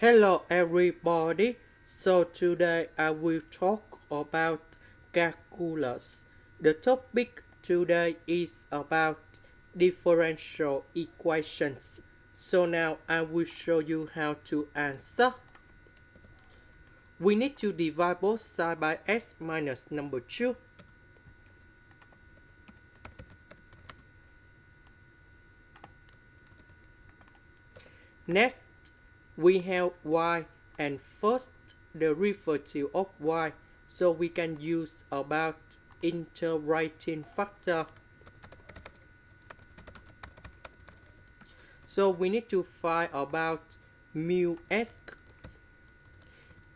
Hello everybody. So today I will talk about calculus. The topic today is about differential equations. So now I will show you how to answer. We need to divide both sides by s minus number 2. Next, we have y and first derivative of y, so we can use about integrating factor. So we need to find about mu s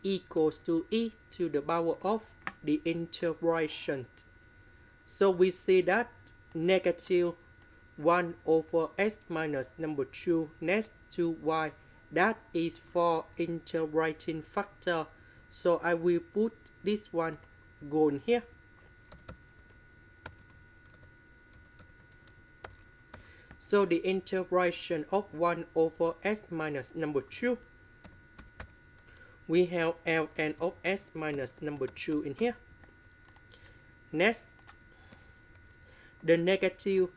equals to e to the power of the integration. So we see that negative 1 over s minus number 2 next to y, that is for integrating factor. So I will put this one going here. So the integration of 1 over s minus number 2, we have ln of s minus number 2 in here. Next, the negative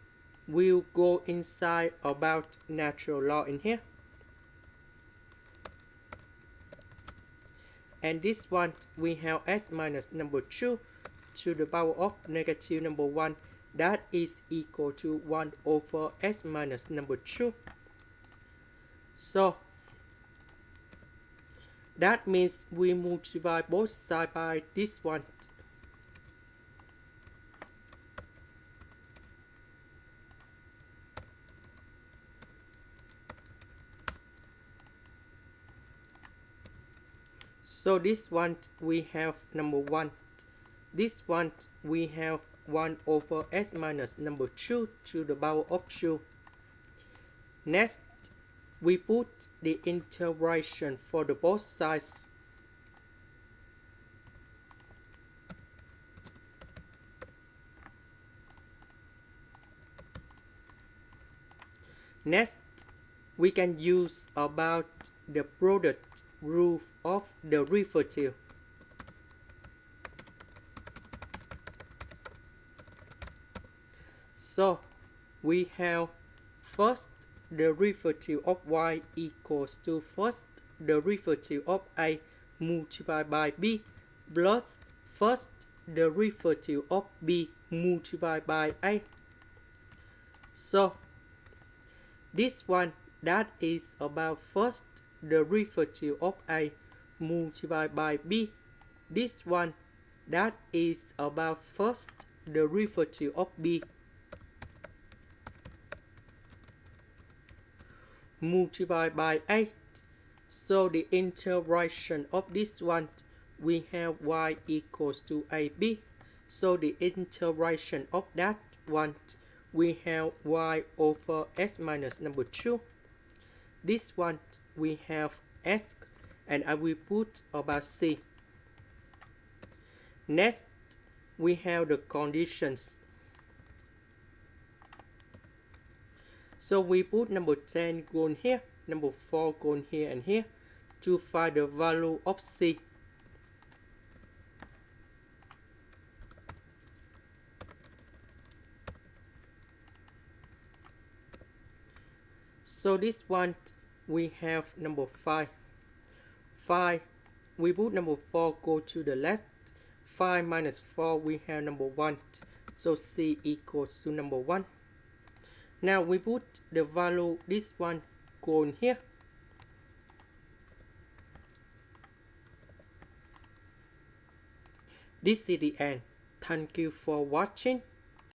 will go inside about natural log in here. And this one, we have s minus number 2 to the power of negative number 1. That is equal to 1 over s minus number 2. So that means we multiply both sides by this one. So this one we have number 1. This one we have 1 over s minus number 2 to the power of 2. Next, we put the integration for the both sides. Next, we can use about the product rule of derivative. So we have first derivative of y equals to first derivative of a multiplied by b plus first derivative of b multiplied by a. So this one, that is about first derivative of a multiplied by b. This one, that is about first derivative of b multiplied by 8. So the integration of this one, we have y equals to ab. So the integration of that one, we have y over s minus number 2. This one we have s, and I will put about c. Next, we have the conditions. So we put number 10 going here, number 4 going here and here to find the value of c. So this one we have number 5. 5, we put number 4 go to the left. 5 minus 4, we have number 1. So c equals to number 1. Now we put the value, this one going here. This is the end. Thank you for watching.